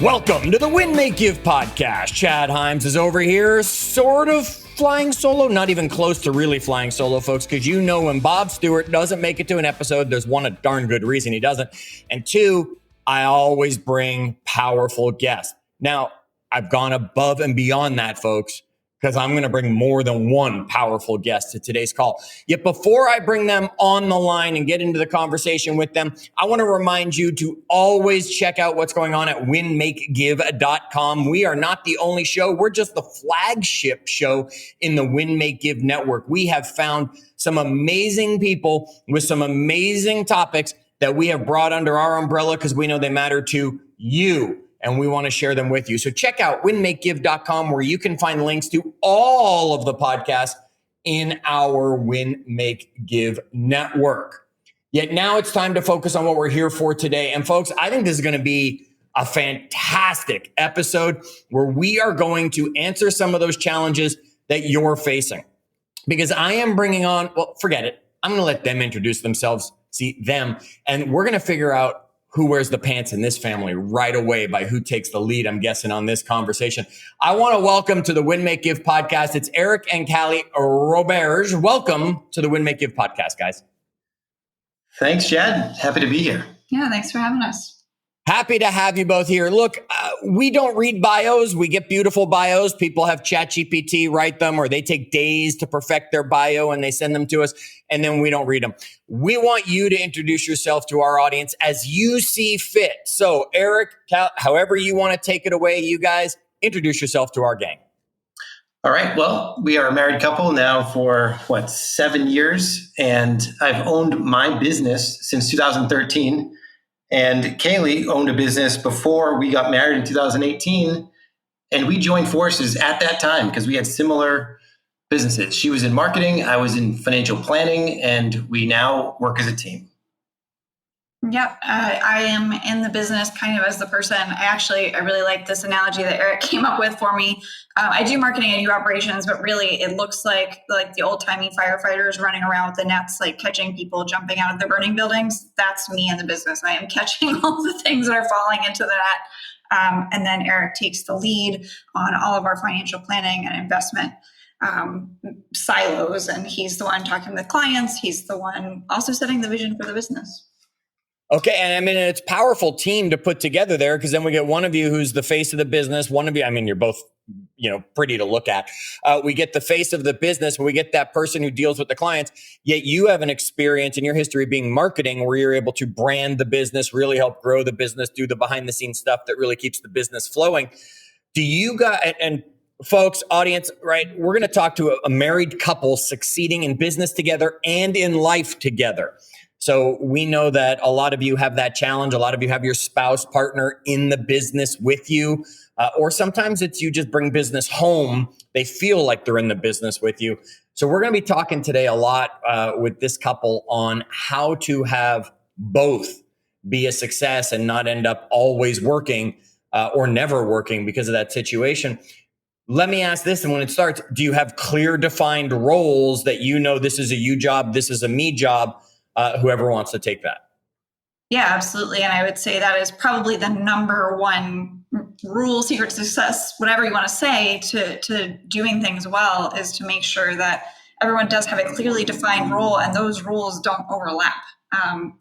Welcome to the Win, Make, Give podcast. Chad Hyams is over here, sort of flying solo, not even close to really flying solo, folks, because you know when Bob Stewart doesn't make it to an episode, there's one, a darn good reason he doesn't. And two, I always bring powerful guests. Now, I've gone above and beyond that, folks, because I'm going to bring more than one powerful guest to today's call. Yet before I bring them on the line and get into the conversation with them, I want to remind you to always check out what's going on at winmakegive.com. We are not the only show. We're just the flagship show in the Win, Make, Give network. We have found some amazing people with some amazing topics that we have brought under our umbrella because we know they matter to you. And we want to share them with you. So check out winmakegive.com where you can find links to all of the podcasts in our Win, Make, Give network. Yet now it's time to focus on what we're here for today. And folks, I think this is going to be a fantastic episode where we are going to answer some of those challenges that you're facing. Because I am bringing on, well, forget it. I'm going to let them introduce themselves, see them, and we're going to figure out who wears the pants in this family right away by who takes the lead, I'm guessing, on this conversation. I want to welcome to the Win, Make, Give podcast. It's Eric and Kari Roberge. Welcome to the Win, Make, Give podcast, guys. Thanks, Chad. Happy to be here. Yeah, thanks for having us. Happy to have you both here. Look, we don't read bios. We get beautiful bios. People have ChatGPT write them, or they take days to perfect their bio and they send them to us, and then we don't read them. We want you to introduce yourself to our audience as you see fit. So, Eric, Cal, however you want to take it away, you guys, introduce yourself to our gang. All right. Well, we are a married couple now for, 7 years, and I've owned my business since 2013. And Kaylee owned a business before we got married in 2018, and we joined forces at that time because we had similar businesses. She was in marketing, I was in financial planning, and we now work as a team. Yep, I am in the business kind of as the person. I really like this analogy that Eric came up with for me. I do marketing, I do operations, but really it looks like the old-timey firefighters running around with the nets, like catching people jumping out of the burning buildings. That's me in the business. I am catching all the things that are falling into that. And then Eric takes the lead on all of our financial planning and investment silos. And he's the one talking with clients. He's the one also setting the vision for the business. Okay. And I mean, it's a powerful team to put together there because then we get one of you who's the face of the business. One of you, I mean, you're both, pretty to look at. We get the face of the business. We get that person who deals with the clients. Yet you have an experience in your history being marketing where you're able to brand the business, really help grow the business, do the behind the scenes stuff that really keeps the business flowing. Do you guys, and folks, audience, right? We're going to talk to a married couple succeeding in business together and in life together. So we know that a lot of you have that challenge. A lot of you have your spouse partner in the business with you. Or sometimes it's you just bring business home. They feel like they're in the business with you. So we're going to be talking today a lot with this couple on how to have both be a success and not end up always working or never working because of that situation. Let me ask this, and when it starts, do you have clear defined roles that this is a you job, this is a me job? Whoever wants to take that. Yeah, absolutely. And I would say that is probably the number one rule, secret to success, whatever you want to say, to doing things well is to make sure that everyone does have a clearly defined role and those roles don't overlap.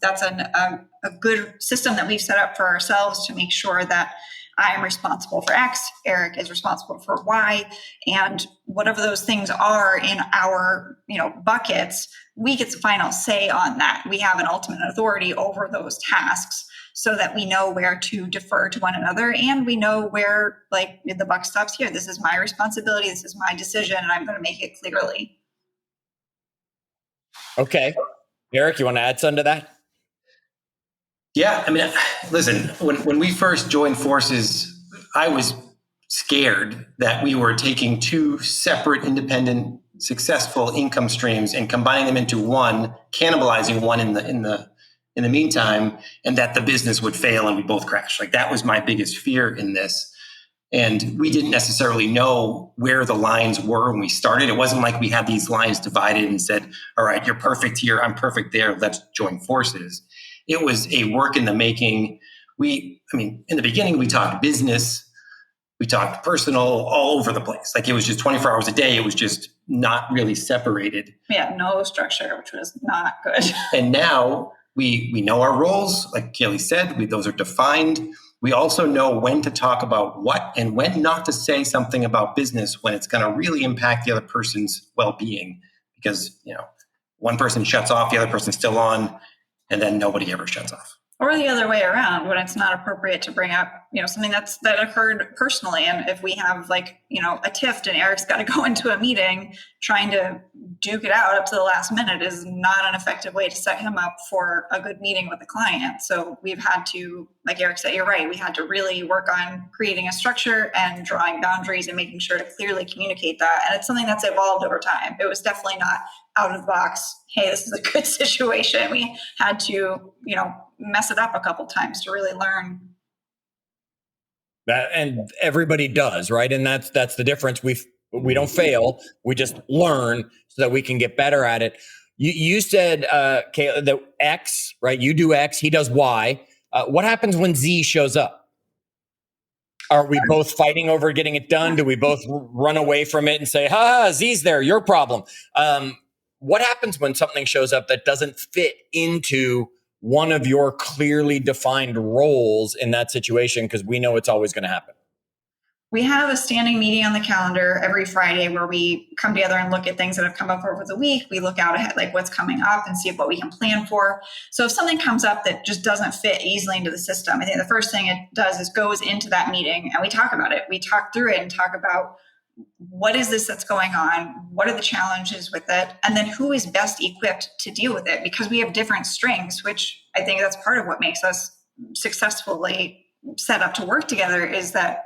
That's a good system that we've set up for ourselves to make sure that I am responsible for X, Eric is responsible for Y, and whatever those things are in our, buckets, we get the final say on that. We have an ultimate authority over those tasks so that we know where to defer to one another and we know where, the buck stops here. This is my responsibility. This is my decision, and I'm going to make it clearly. Okay. Eric, you want to add something to that? Yeah, I mean, listen, when we first joined forces, I was scared that we were taking two separate, independent, successful income streams and combining them into one, cannibalizing one in the meantime, and that the business would fail and we both crash. That was my biggest fear in this. And we didn't necessarily know where the lines were when we started. It wasn't like we had these lines divided and said, all right, you're perfect here, I'm perfect there, let's join forces. It was a work in the making in the beginning, we talked business, we talked personal, all over the place. Like it was just 24 hours a day. It was just not really separated. Yeah, no structure, which was not good. And now we know our roles. Like Kaylee said, those are defined. We also know when to talk about what and when not to say something about business when it's going to really impact the other person's well-being. Because, one person shuts off, the other person's still on, and then nobody ever shuts off. Or the other way around, when it's not appropriate to bring up, something that occurred personally. And if we have a tiff and Eric's got to go into a meeting, trying to duke it out up to the last minute is not an effective way to set him up for a good meeting with the client. So we've had to, like Eric said, you're right, we had to really work on creating a structure and drawing boundaries and making sure to clearly communicate that. And it's something that's evolved over time. It was definitely not out of the box, hey, this is a good situation. We had to, mess it up a couple times to really learn. That, and everybody does, right? And that's the difference. We don't fail. We just learn so that we can get better at it. You said, Kayla, the X, right? You do X, he does Y. What happens when Z shows up? Are we both fighting over getting it done? Do we both run away from it and say, Z's there, your problem? What happens when something shows up that doesn't fit into one of your clearly defined roles in that situation? Because we know it's always going to happen. We have a standing meeting on the calendar every Friday where we come together and look at things that have come up over the week. We look out ahead, like what's coming up, and see what we can plan for. So if something comes up that just doesn't fit easily into the system, I think the first thing it does is goes into that meeting and we talk about it. We talk through it and talk about what is this that's going on? What are the challenges with it? And then who is best equipped to deal with it? Because we have different strengths, which I think that's part of what makes us successfully set up to work together, is that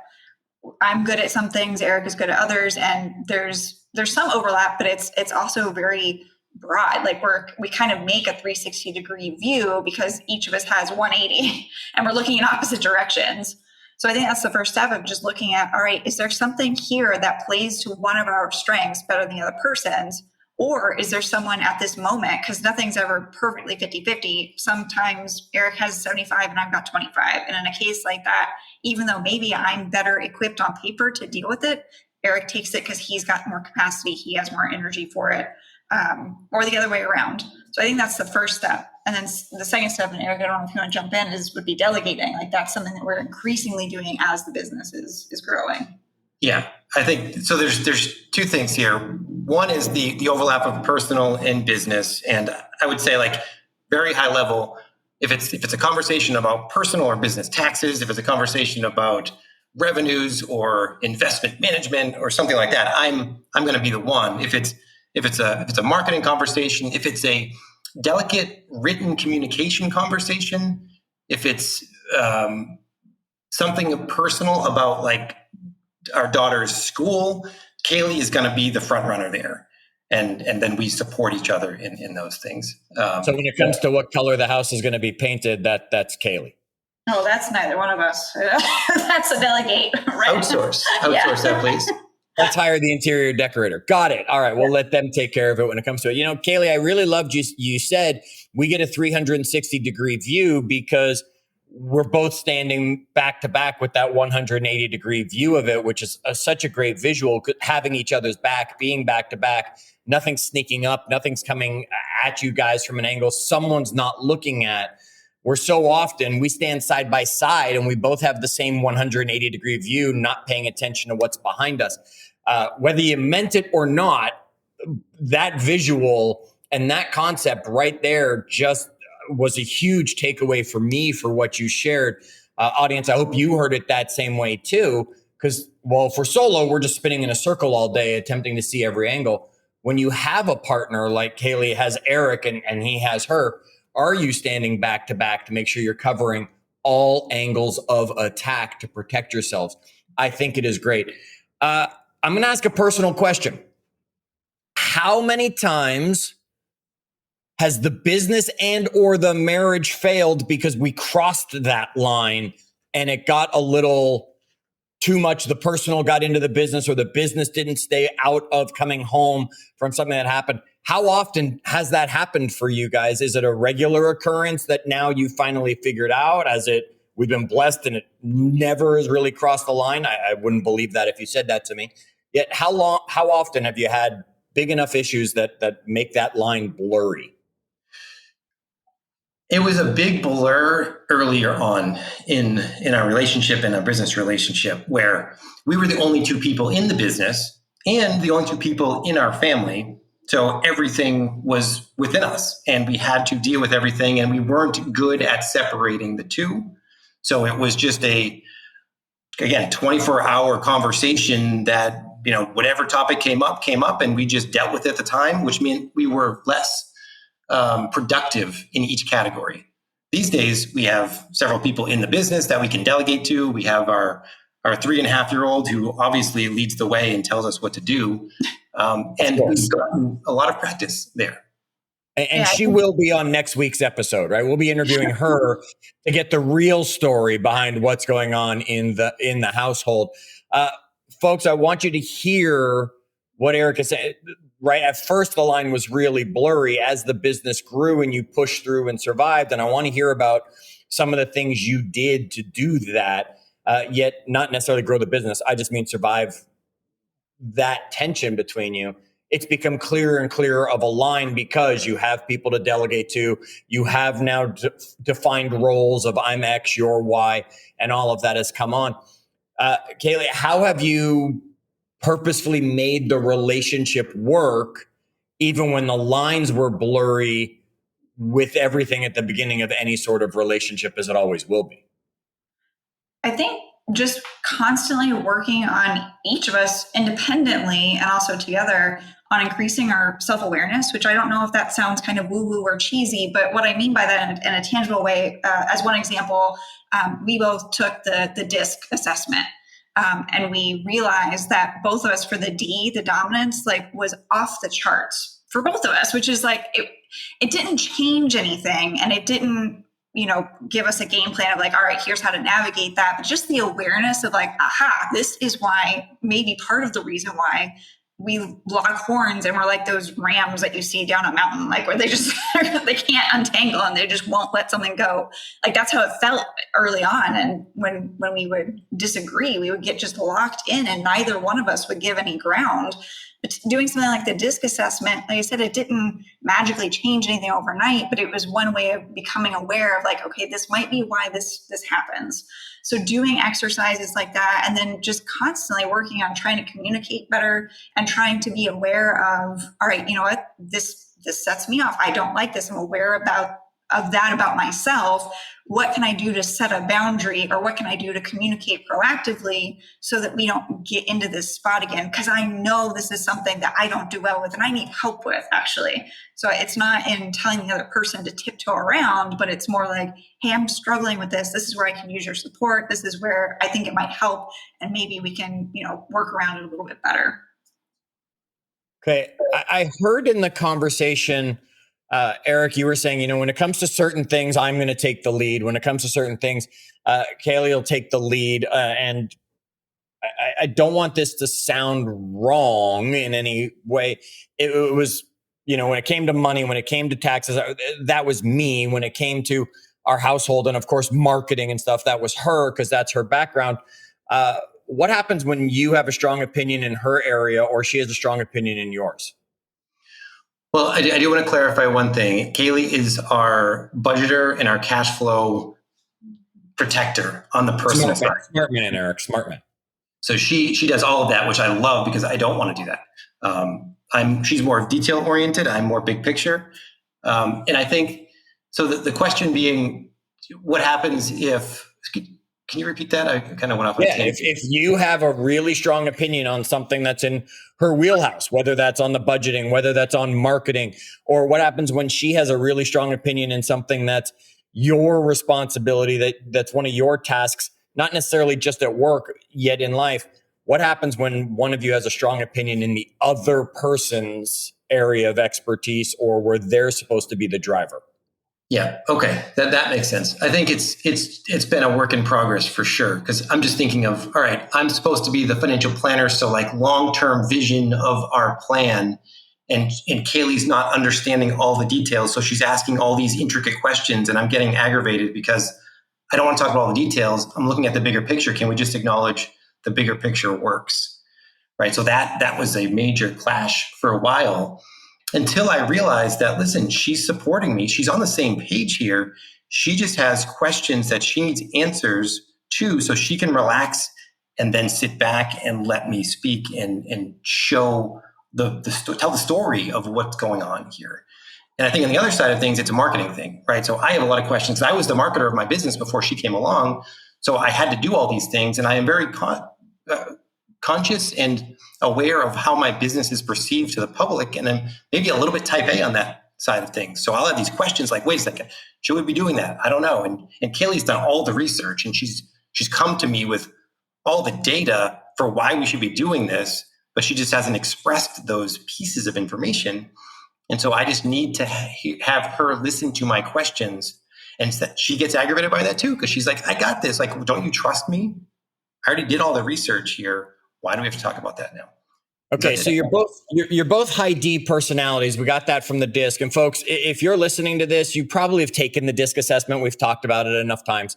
I'm good at some things, Eric is good at others, and there's some overlap, but it's also very broad. Like we kind of make a 360-degree view because each of us has 180 and we're looking in opposite directions. So I think that's the first step of just looking at, all right, is there something here that plays to one of our strengths better than the other person's? Or is there someone at this moment, because nothing's ever perfectly 50-50. Sometimes Eric has 75 and I've got 25. And in a case like that, even though maybe I'm better equipped on paper to deal with it, Eric takes it because he's got more capacity, he has more energy for it, or the other way around. So I think that's the first step. And then the second step, and Eric, I don't know if you want to jump in, would be delegating. Like that's something that we're increasingly doing as the business is growing. Yeah, I think so. There's two things here. One is the overlap of personal and business, and I would say like very high level. If it's a conversation about personal or business taxes, if it's a conversation about revenues or investment management or something like that, I'm going to be the one. If it's a marketing conversation, if it's a delicate written communication conversation, if it's something personal about like our daughter's school, Kaylee is going to be the front runner there. And then we support each other in those things. So when it comes to what color the house is going to be painted, that's Kaylee. No, that's neither one of us. That's a delegate. Right? Outsource that, please. Let's hire the interior decorator. Got it. All right. We'll let them take care of it when it comes to it. Kaylee, I really loved you said we get a 360-degree view because we're both standing back to back with that 180-degree view of it, which is such a great visual, having each other's back, being back to back, nothing's sneaking up, nothing's coming at you guys from an angle someone's not looking at. We're so often, we stand side by side and we both have the same 180-degree view, not paying attention to what's behind us. Whether you meant it or not, that visual and that concept right there just was a huge takeaway for me for what you shared. Audience, I hope you heard it that same way too, because, well, for solo, we're just spinning in a circle all day, attempting to see every angle. When you have a partner like Kaylee has Eric and he has her, are you standing back to back to make sure you're covering all angles of attack to protect yourselves? I think it is great. I'm going to ask a personal question. How many times has the business and or the marriage failed because we crossed that line and it got a little too much? The personal got into the business, or the business didn't stay out of coming home from something that happened. How often has that happened for you guys? Is it a regular occurrence that now you finally figured out? we've been blessed and it never has really crossed the line. I wouldn't believe that if you said that to me. Yet how often have you had big enough issues that make that line blurry? It was a big blur earlier on in our relationship, in our business relationship, where we were the only two people in the business and the only two people in our family. So everything was within us and we had to deal with everything, and we weren't good at separating the two. So it was just again, 24-hour conversation that, whatever topic came up, and we just dealt with it at the time, which meant we were less productive in each category. These days, we have several people in the business that we can delegate to. We have our 3.5-year-old who obviously leads the way and tells us what to do. And we've gotten a lot of practice there. And she will be on next week's episode, right? We'll be interviewing her to get the real story behind what's going on in the household. Folks, I want you to hear what Eric is saying. Right at first, the line was really blurry as the business grew and you pushed through and survived. And I want to hear about some of the things you did to do that, yet not necessarily grow the business. I just mean survive that tension between you. It's become clearer and clearer of a line because you have people to delegate to. You have now defined roles of I'm X, you're Y, and all of that has come on. Kaylee, how have you purposefully made the relationship work even when the lines were blurry with everything at the beginning of any sort of relationship, as it always will be? I think just constantly working on each of us independently and also together on increasing our self-awareness, which I don't know if that sounds kind of woo-woo or cheesy, but what I mean by that in a tangible way, as one example, we both took the DISC assessment. And we realized that both of us, for the D, the dominance, was off the charts for both of us, which is it didn't change anything. And it didn't, give us a game plan of all right, here's how to navigate that. But just the awareness of aha, this is why, maybe part of the reason why we lock horns and we're like those rams that you see down a mountain, where they just, they can't untangle and they just won't let something go. That's how it felt early on. And when we would disagree, we would get just locked in and neither one of us would give any ground. But doing something like the DISC assessment, like I said, it didn't magically change anything overnight, but it was one way of becoming aware of okay, this might be why this happens. So doing exercises like that, and then just constantly working on trying to communicate better and trying to be aware of, all right, you know what, this sets me off. I don't like this. I'm aware of that about myself. What can I do to set a boundary, or what can I do to communicate proactively so that we don't get into this spot again? Because I know this is something that I don't do well with and I need help with, actually. So it's not in telling the other person to tiptoe around, but it's more hey, I'm struggling with this. This is where I can use your support. This is where I think it might help. And maybe we can, work around it a little bit better. Okay. I heard in the conversation, Eric, you were saying, when it comes to certain things, I'm going to take the lead. When it comes to certain things, Kaylee will take the lead. And I don't want this to sound wrong in any way. It was, when it came to money, when it came to taxes, that was me. When it came to our household and, of course, marketing and stuff, that was her, because that's her background. What happens when you have a strong opinion in her area or she has a strong opinion in yours? Well, I do want to clarify one thing. Kaylee is our budgeter and our cash flow protector on the personal side. Smart man, Eric. Smart man. So she does all of that, which I love because I don't want to do that. She's more detail oriented. I'm more big picture. And I think, so the question being, what happens if, can you repeat that? I kind of went off. Yeah, if you have a really strong opinion on something that's in her wheelhouse, whether that's on the budgeting, whether that's on marketing, or what happens when she has a really strong opinion in something that's your responsibility, that's one of your tasks, not necessarily just at work, yet in life. What happens when one of you has a strong opinion in the other person's area of expertise, or where they're supposed to be the driver? Yeah. Okay. That makes sense. I think it's been a work in progress for sure. Because I'm just thinking of, all right, I'm supposed to be the financial planner. So long-term vision of our plan, and Kaylee's not understanding all the details. So she's asking all these intricate questions and I'm getting aggravated because I don't want to talk about all the details. I'm looking at the bigger picture. Can we just acknowledge the bigger picture works? Right. So that was a major clash for a while until I realized that, listen, she's supporting me. She's on the same page here. She just has questions that she needs answers to so she can relax and then sit back and let me speak and show tell the story of what's going on here. And I think on the other side of things, it's a marketing thing, right? So I have a lot of questions. I was the marketer of my business before she came along. So I had to do all these things. And I am very conscious and aware of how my business is perceived to the public. And I'm maybe a little bit type A on that side of things. So I'll have these questions like, wait a second, should we be doing that? I don't know. And Kaylee's done all the research and she's come to me with all the data for why we should be doing this, but she just hasn't expressed those pieces of information. And so I just need to have her listen to my questions. And she gets aggravated by that too, because she's like, I got this. Like, don't you trust me? I already did all the research here. Why do we have to talk about that now? Okay, so you're both high D personalities. We got that from the DISC. And folks, if you're listening to this, you probably have taken the DISC assessment. We've talked about it enough times.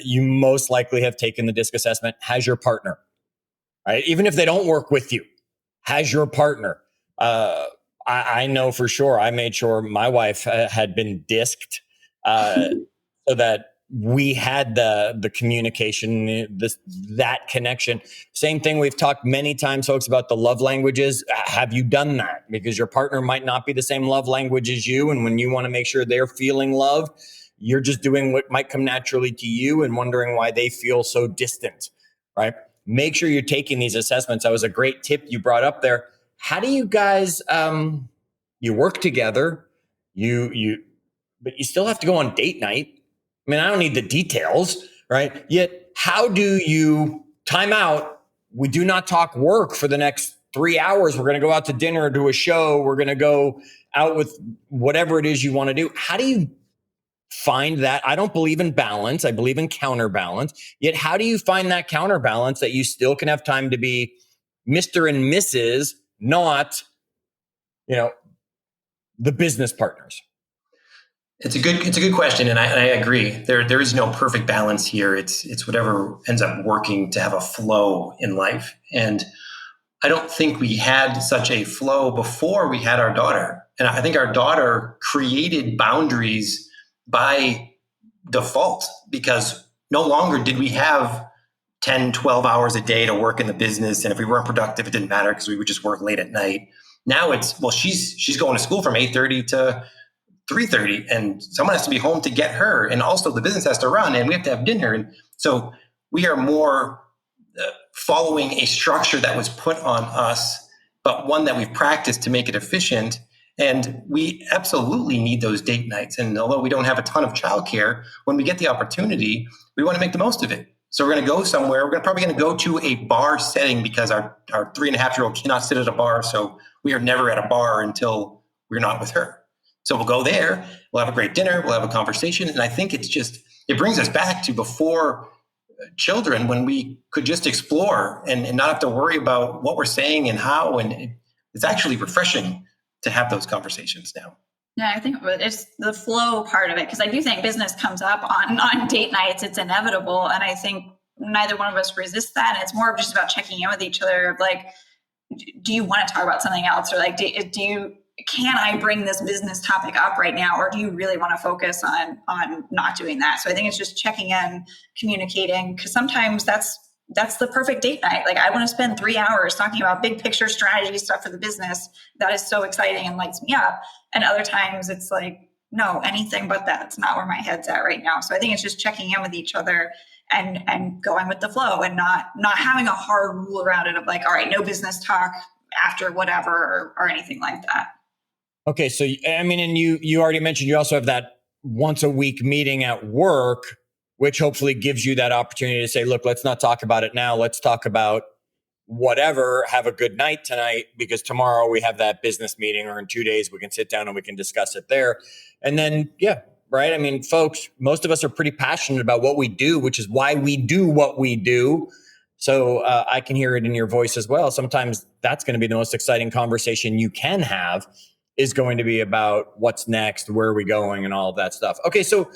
You most likely have taken the DISC assessment. Has your partner, right? Even if they don't work with you, has your partner. I know for sure. I made sure my wife had been DISCed so that we had the communication, that connection. Same thing. We've talked many times, folks, about the love languages. Have you done that? Because your partner might not be the same love language as you. And when you want to make sure they're feeling love, you're just doing what might come naturally to you and wondering why they feel so distant, right? Make sure you're taking these assessments. That was a great tip you brought up there. How do you guys, you work together, but you still have to go on date night. I mean, I don't need the details, right? Yet, how do you time out? We do not talk work for the next 3 hours. We're going to go out to dinner, do a show. We're going to go out with whatever it is you want to do. How do you find that? I don't believe in balance. I believe in counterbalance. Yet, how do you find that counterbalance that you still can have time to be Mr. and Mrs., not, the business partners? It's a good question, and I agree. There is no perfect balance here. It's whatever ends up working to have a flow in life. And I don't think we had such a flow before we had our daughter. And I think our daughter created boundaries by default, because no longer did we have 10, 12 hours a day to work in the business. And if we weren't productive, it didn't matter because we would just work late at night. Now it's, well, she's going to school from 8:30 to 3:30, and someone has to be home to get her. And also the business has to run and we have to have dinner. And so we are more following a structure that was put on us, but one that we've practiced to make it efficient. And we absolutely need those date nights. And although we don't have a ton of childcare, when we get the opportunity, we want to make the most of it. So we're going to go somewhere. We're probably going to go to a bar setting because our 3.5-year-old cannot sit at a bar. So we are never at a bar until we're not with her. So we'll go there. We'll have a great dinner. We'll have a conversation. And I think it brings us back to before children, when we could just explore and not have to worry about what we're saying and how. And it's actually refreshing to have those conversations now. Yeah, I think it's the flow part of it, because I do think business comes up on date nights. It's inevitable. And I think neither one of us resists that. And it's more of just about checking in with each other of like, do you want to talk about something else? Or like, can I bring this business topic up right now? Or do you really want to focus on not doing that? So I think it's just checking in, communicating, because sometimes that's the perfect date night. Like, I want to spend 3 hours talking about big picture strategy stuff for the business. That is so exciting and lights me up. And other times it's like, no, anything but that. It's not where my head's at right now. So I think it's just checking in with each other and going with the flow and not having a hard rule around it of like, all right, no business talk after whatever or anything like that. Okay. So, I mean, and you already mentioned you also have that once a week meeting at work, which hopefully gives you that opportunity to say, look, let's not talk about it now. Let's talk about whatever. Have a good night tonight, because tomorrow we have that business meeting, or in 2 days we can sit down and we can discuss it there. And then, yeah, right. I mean, folks, most of us are pretty passionate about what we do, which is why we do what we do. So I can hear it in your voice as well. Sometimes that's going to be the most exciting conversation you can have, is going to be about what's next, where are we going, and all of that stuff. Okay, so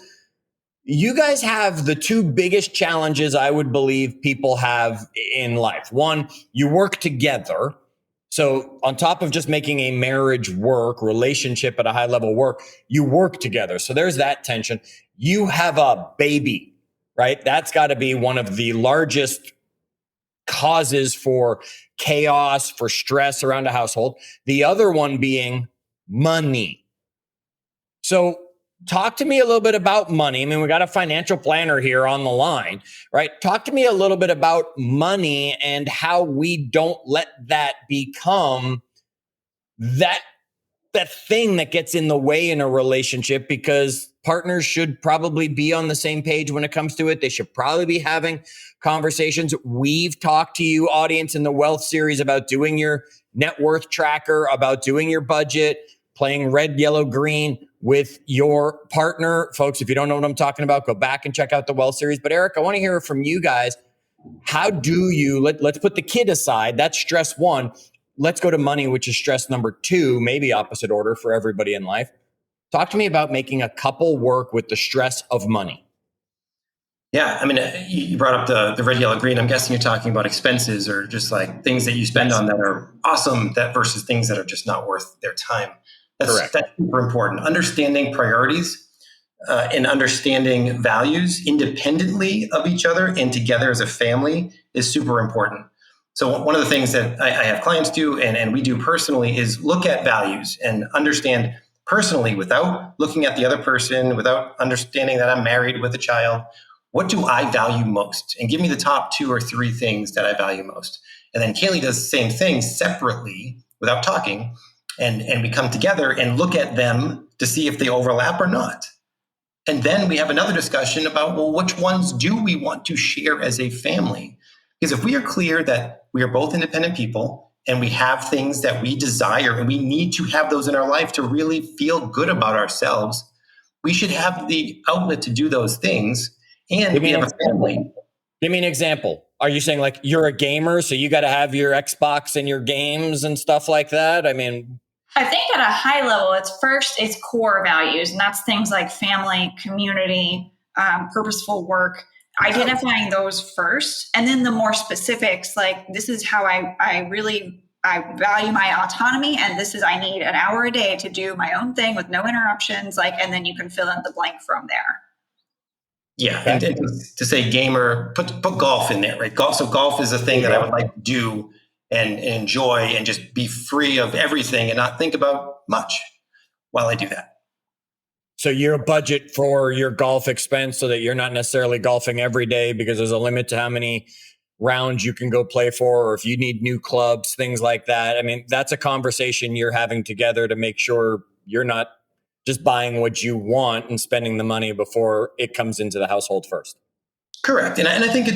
You guys have the two biggest challenges I would believe people have in life. One, you work together. So on top of just making a marriage work, relationship at a high level work, you work together. So there's that tension. You have a baby, right? That's got to be one of the largest causes for chaos, for stress around a household. The other one being money. So talk to me a little bit about money. I mean, we got a financial planner here on the line, right? Talk to me a little bit about money and how we don't let that become that thing that gets in the way in a relationship, because partners should probably be on the same page when it comes to it. They should probably be having conversations. We've talked to you, audience, in the wealth series about doing your net worth tracker, about doing your budget, playing red, yellow, green with your partner. Folks, if you don't know what I'm talking about, go back and check out the wealth series. But Eric, I want to hear from you guys. How do you, let's put the kid aside. That's stress one. Let's go to money, which is stress number two, maybe opposite order for everybody in life. Talk to me about making a couple work with the stress of money. Yeah, I mean, you brought up the red, yellow, green. I'm guessing you're talking about expenses or just like things that you spend on that are awesome, that versus things that are just not worth their time. That's super important. Understanding priorities and understanding values independently of each other and together as a family is super important. So one of the things that I have clients do and we do personally is look at values and understand personally, without looking at the other person, without understanding that I'm married with a child, what do I value most? And give me the top 2 or 3 things that I value most. And then Kaylee does the same thing separately without talking. And we come together and look at them to see if they overlap or not. And then we have another discussion about, well, which ones do we want to share as a family? Because if we are clear that we are both independent people and we have things that we desire and we need to have those in our life to really feel good about ourselves, we should have the outlet to do those things. And we have a family. Give me an example. Are you saying like you're a gamer, so you got to have your Xbox and your games and stuff like that? I mean, I think at a high level, it's core values, and that's things like family, community, purposeful work, identifying those first. And then the more specifics, like this is how I value my autonomy, and this is, I need an hour a day to do my own thing with no interruptions. Like, and then you can fill in the blank from there. Yeah, and to say gamer, put golf in there, right? Golf is a thing that I would like to do and enjoy and just be free of everything and not think about much while I do that. So your budget for your golf expense so that you're not necessarily golfing every day because there's a limit to how many rounds you can go play for, or if you need new clubs, things like that. I mean, that's a conversation you're having together to make sure you're not just buying what you want and spending the money before it comes into the household first. Correct. And I think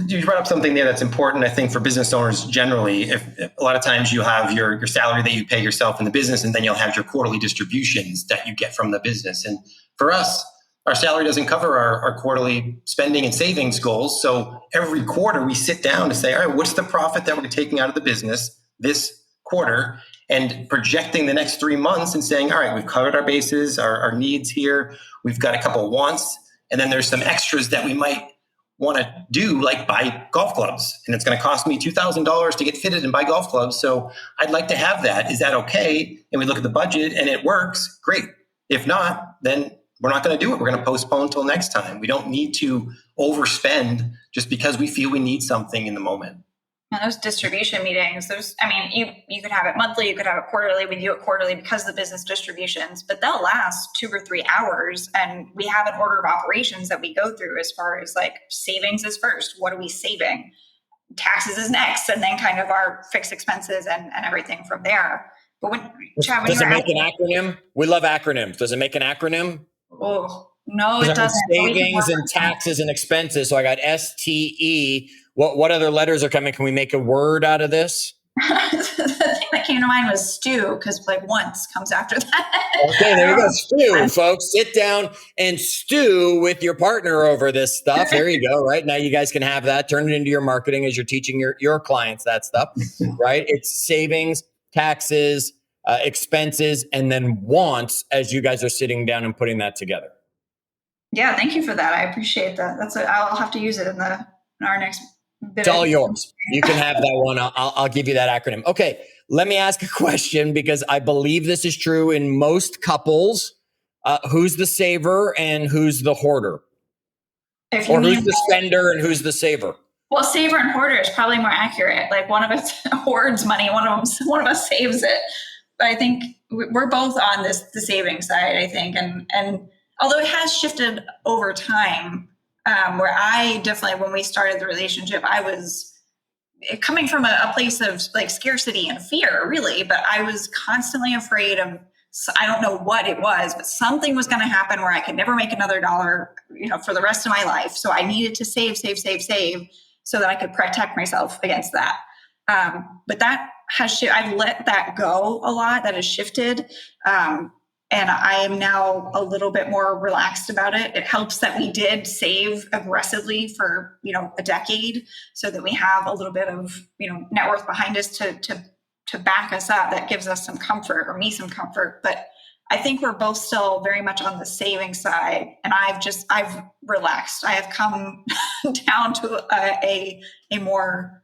you brought up something there that's important, I think, for business owners generally. If a lot of times you have your salary that you pay yourself in the business, and then you'll have your quarterly distributions that you get from the business. And for us, our salary doesn't cover our quarterly spending and savings goals. So every quarter we sit down to say, all right, what's the profit that we're taking out of the business this quarter, and projecting the next 3 months and saying, all right, we've covered our bases, our needs here. We've got a couple of wants. And then there's some extras that we might want to do, like buy golf clubs. And it's going to cost me $2,000 to get fitted and buy golf clubs. So I'd like to have that. Is that okay? And we look at the budget and it works. Great. If not, then we're not going to do it. We're going to postpone until next time. We don't need to overspend just because we feel we need something in the moment. And those distribution meetings, you could have it monthly, you could have it quarterly. We do it quarterly because of the business distributions, but they'll last 2 or 3 hours. And we have an order of operations that we go through as far as like savings is first. What are we saving? Taxes is next. And then kind of our fixed expenses and everything from there. But Chad, does it make an acronym? We love acronyms. Does it make an acronym? Oh, no, it doesn't. Savings and taxes and expenses. So I got STE. What other letters are coming? Can we make a word out of this? The thing that came to mind was stew, because like once comes after that. Okay, there you go. Stew, folks. Sit down and stew with your partner over this stuff. There you go. Right now, you guys can have that. Turn it into your marketing as you're teaching your clients that stuff. Right? It's savings, taxes, expenses, and then wants as you guys are sitting down and putting that together. Yeah, thank you for that. I appreciate that. I'll have to use it in our next bit. It's all yours. You can have that one. I'll give you that acronym. Okay, let me ask a question because I believe this is true in most couples. Who's the saver and who's the hoarder? Or who's the spender and who's the saver? Well, saver and hoarder is probably more accurate. Like one of us hoards money, one of us saves it. But I think we're both on the saving side, I think. And although it has shifted over time, where I definitely, when we started the relationship, I was coming from a place of like scarcity and fear, really, but I was constantly afraid of, I don't know what it was, but something was going to happen where I could never make another dollar, for the rest of my life. So I needed to save so that I could protect myself against that. But that has I've let that go a lot. That has shifted. And I am now a little bit more relaxed about it. It helps that we did save aggressively for, a decade, so that we have a little bit of, net worth behind us to back us up. That gives us some comfort, or me some comfort. But I think we're both still very much on the saving side. And I've relaxed. I have come down to a more,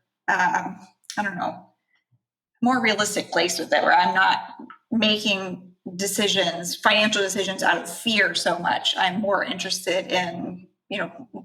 more realistic place with it, where I'm not making financial decisions out of fear so much. I'm more interested in,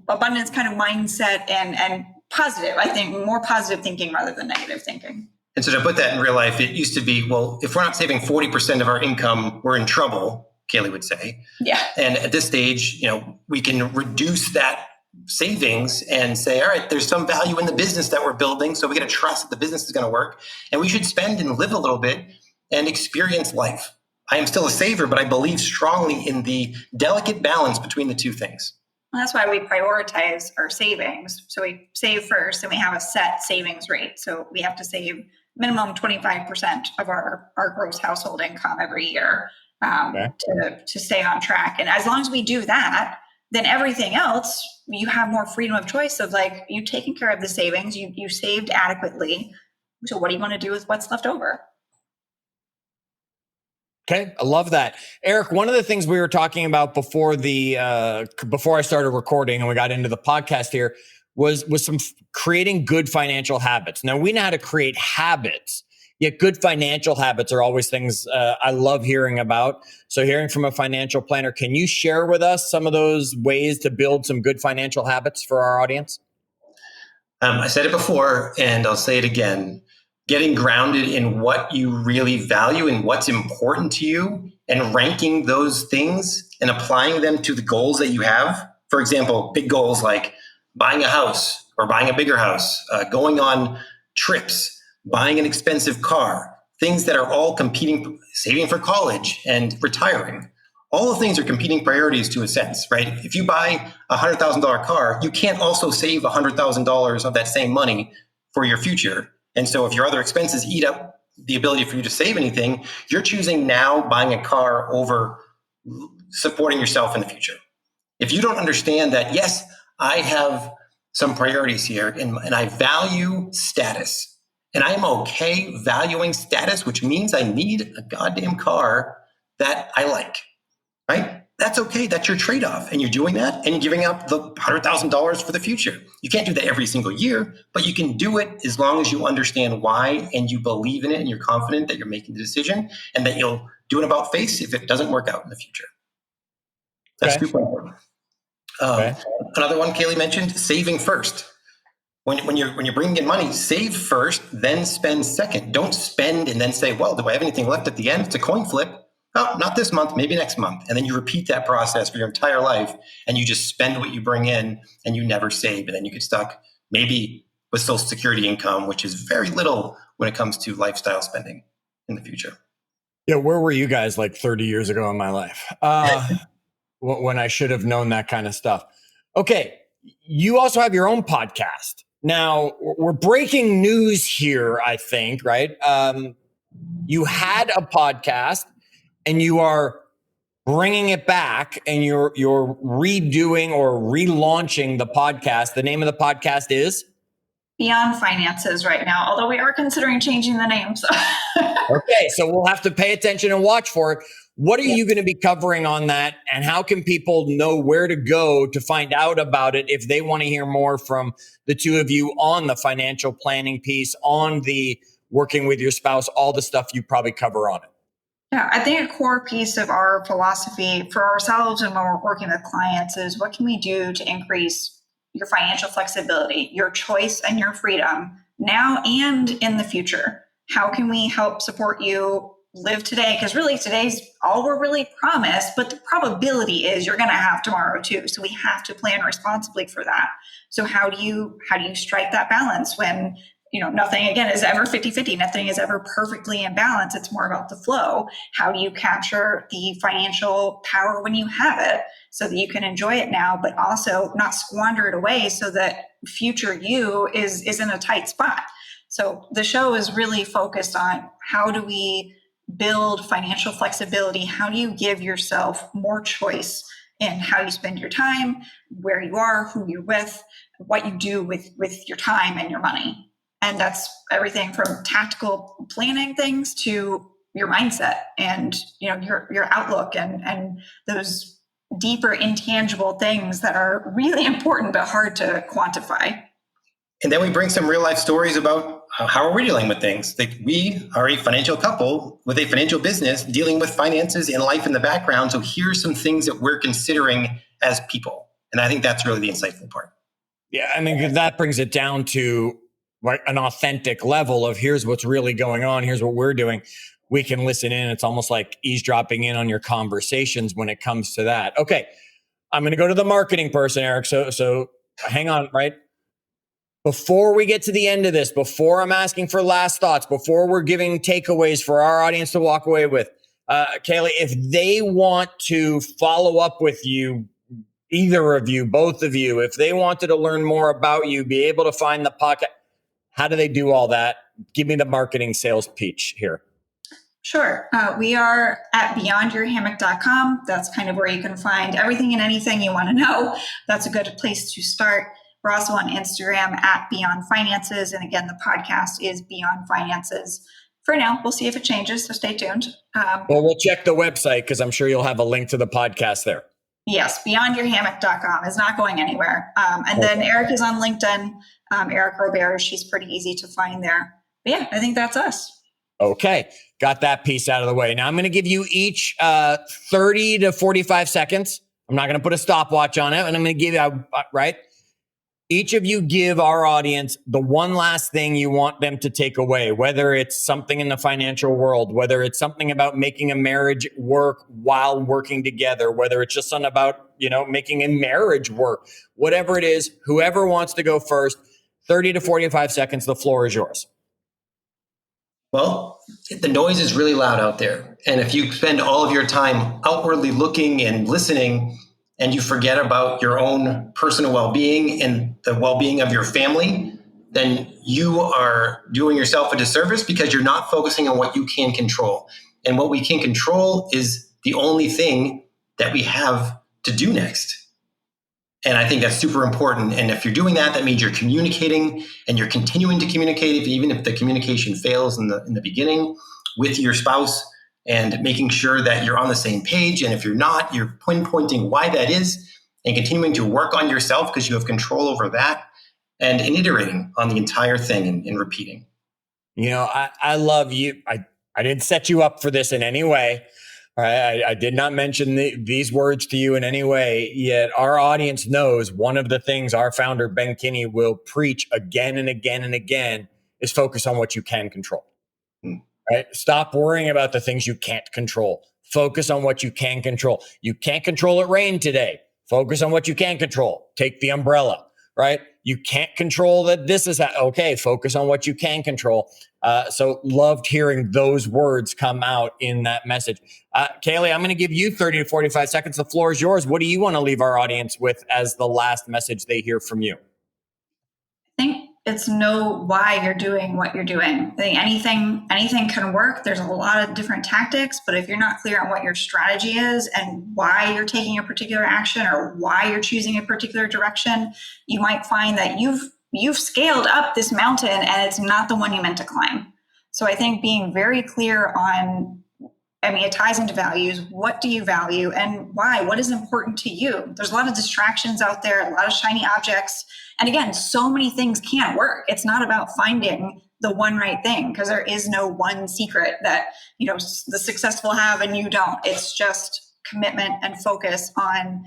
abundance kind of mindset and positive, I think more positive thinking rather than negative thinking. And so to put that in real life, it used to be, well, if we're not saving 40% of our income, we're in trouble, Kaylee would say. Yeah. And at this stage, we can reduce that savings and say, all right, there's some value in the business that we're building. So we got to trust that the business is going to work. And we should spend and live a little bit and experience life. I am still a saver, but I believe strongly in the delicate balance between the two things. Well, that's why we prioritize our savings. So we save first, and we have a set savings rate. So we have to save minimum 25% of our gross household income every year to stay on track. And as long as we do that, then everything else, you have more freedom of choice of like, you taking care of the savings, you saved adequately. So what do you want to do with what's left over? Okay, I love that. Eric, one of the things we were talking about before I started recording and we got into the podcast here was some creating good financial habits. Now, we know how to create habits, yet good financial habits are always things I love hearing about. So hearing from a financial planner, can you share with us some of those ways to build some good financial habits for our audience? I said it before, and I'll say it again. Getting grounded in what you really value and what's important to you, and ranking those things and applying them to the goals that you have. For example, big goals like buying a house or buying a bigger house, going on trips, buying an expensive car, things that are all competing, saving for college and retiring. All the things are competing priorities to a sense, right? If you buy a $100,000 car, you can't also save $100,000 of that same money for your future. And so if your other expenses eat up the ability for you to save anything, you're choosing now buying a car over supporting yourself in the future. If you don't understand that, yes, I have some priorities here and I value status, and I'm okay valuing status, which means I need a goddamn car that I like, right? That's okay. That's your trade-off. And you're doing that and you're giving up the $100,000 for the future. You can't do that every single year, but you can do it as long as you understand why and you believe in it and you're confident that you're making the decision and that you'll do an about face if it doesn't work out in the future. That's super important. Another one Kaylee mentioned, saving first. When you're bringing in money, save first, then spend second. Don't spend and then say, well, do I have anything left at the end? It's a coin flip. Oh, not this month, maybe next month. And then you repeat that process for your entire life and you just spend what you bring in and you never save. And then you get stuck maybe with Social Security income, which is very little when it comes to lifestyle spending in the future. Yeah, where were you guys like 30 years ago in my life? When I should have known that kind of stuff. Okay, you also have your own podcast. Now, we're breaking news here, I think, right? You had a podcast and you are bringing it back and you're redoing or relaunching the podcast. The name of the podcast is? Beyond Finances right now, although we are considering changing the name. So. Okay, so we'll have to pay attention and watch for it. What are you going to be covering on that? And how can people know where to go to find out about it if they want to hear more from the two of you on the financial planning piece, on the working with your spouse, all the stuff you probably cover on it? Yeah, I think a core piece of our philosophy for ourselves and when we're working with clients is what can we do to increase your financial flexibility, your choice, and your freedom now and in the future? How can we help support you live today? Because really today's all we're really promised, but the probability is you're going to have tomorrow too. So we have to plan responsibly for that. So how do you strike that balance when nothing again is ever 50-50, nothing is ever perfectly in balance. It's more about the flow. How do you capture the financial power when you have it so that you can enjoy it now, but also not squander it away so that future you is in a tight spot? So the show is really focused on how do we build financial flexibility? How do you give yourself more choice in how you spend your time, where you are, who you're with, what you do with your time and your money? And that's everything from tactical planning things to your mindset and your outlook and those deeper intangible things that are really important but hard to quantify. And then we bring some real life stories about how are we dealing with things. Like we are a financial couple with a financial business dealing with finances and life in the background. So here's some things that we're considering as people. And I think that's really the insightful part. Yeah, I mean, that brings it down to like an authentic level of here's what's really going on. Here's what we're doing. We can listen in. It's almost like eavesdropping in on your conversations when it comes to that. Okay, I'm going to go to the marketing person, Eric. So hang on, right? Before we get to the end of this, before I'm asking for last thoughts, before we're giving takeaways for our audience to walk away with, Kaylee, if they want to follow up with you, either of you, both of you, if they wanted to learn more about you, be able to find the podcast, how do they do all that? Give me the marketing sales pitch here. Sure. We are at beyondyourhammock.com. That's kind of where you can find everything and anything you want to know. That's a good place to start. We're also on Instagram at Beyond Finances. And again, the podcast is Beyond Finances. For now, we'll see if it changes, so stay tuned. Well, we'll check the website because I'm sure you'll have a link to the podcast there. Yes, beyondyourhammock.com is not going anywhere. And then Eric is on LinkedIn, Eric Roberge. She's pretty easy to find there. But yeah, I think that's us. Okay, got that piece out of the way. Now I'm going to give you each 30 to 45 seconds. I'm not going to put a stopwatch on it, and I'm going to give you, right? Each of you give our audience the one last thing you want them to take away, whether it's something in the financial world, whether it's something about making a marriage work while working together, whether it's just something about, making a marriage work, whatever it is, whoever wants to go first, 30 to 45 seconds, the floor is yours. Well, the noise is really loud out there. And if you spend all of your time outwardly looking and listening, and you forget about your own personal well-being and the well-being of your family, then you are doing yourself a disservice because you're not focusing on what you can control. And what we can control is the only thing that we have to do next. And I think that's super important. And if you're doing that, that means you're communicating and you're continuing to communicate, even if the communication fails in the beginning with your spouse, and making sure that you're on the same page. And if you're not, you're pinpointing why that is and continuing to work on yourself because you have control over that and iterating on the entire thing and repeating. I love you. I didn't set you up for this in any way. I did not mention these words to you in any way, yet our audience knows one of the things our founder, Ben Kinney, will preach again and again and again is focus on what you can control. Right? Stop worrying about the things you can't control. Focus on what you can control. You can't control it rain today. Focus on what you can control. Take the umbrella, right? You can't control that this is okay. Focus on what you can control. So loved hearing those words come out in that message. Kaylee, I'm going to give you 30 to 45 seconds. The floor is yours. What do you want to leave our audience with as the last message they hear from you? I think it's know why you're doing what you're doing. I think anything can work. There's a lot of different tactics, but if you're not clear on what your strategy is and why you're taking a particular action or why you're choosing a particular direction, you might find that you've scaled up this mountain and it's not the one you meant to climb. So I think being very clear on I mean, it ties into values. What do you value and why? What is important to you? There's a lot of distractions out there, a lot of shiny objects. And again, so many things can't work. It's not about finding the one right thing, because there is no one secret that, you know, the successful have and you don't. It's just commitment and focus on,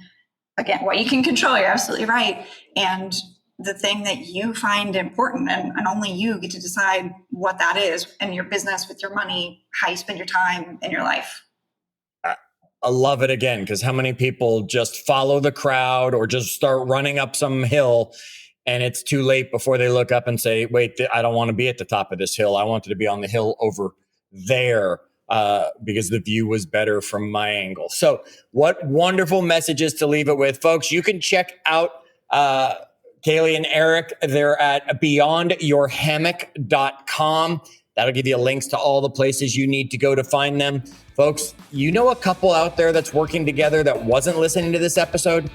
again, what you can control. You're absolutely right. And the thing that you find important, and only you get to decide what that is in your business, with your money, how you spend your time in your life. I love it again, because how many people just follow the crowd or just start running up some hill, and it's too late before they look up and say, wait, I don't want to be at the top of this hill. I wanted to be on the hill over there because the view was better from my angle. So what wonderful messages to leave it with, folks. You can check out Kaylee and Eric. They're at beyondyourhammock.com. That'll give you links to all the places you need to go to find them. Folks, you know a couple out there that's working together that wasn't listening to this episode?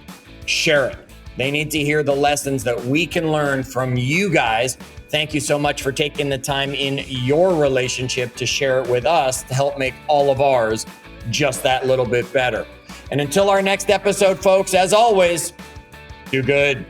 Share it. They need to hear the lessons that we can learn from you guys. Thank you so much for taking the time in your relationship to share it with us to help make all of ours just that little bit better. And until our next episode, folks, as always, do good.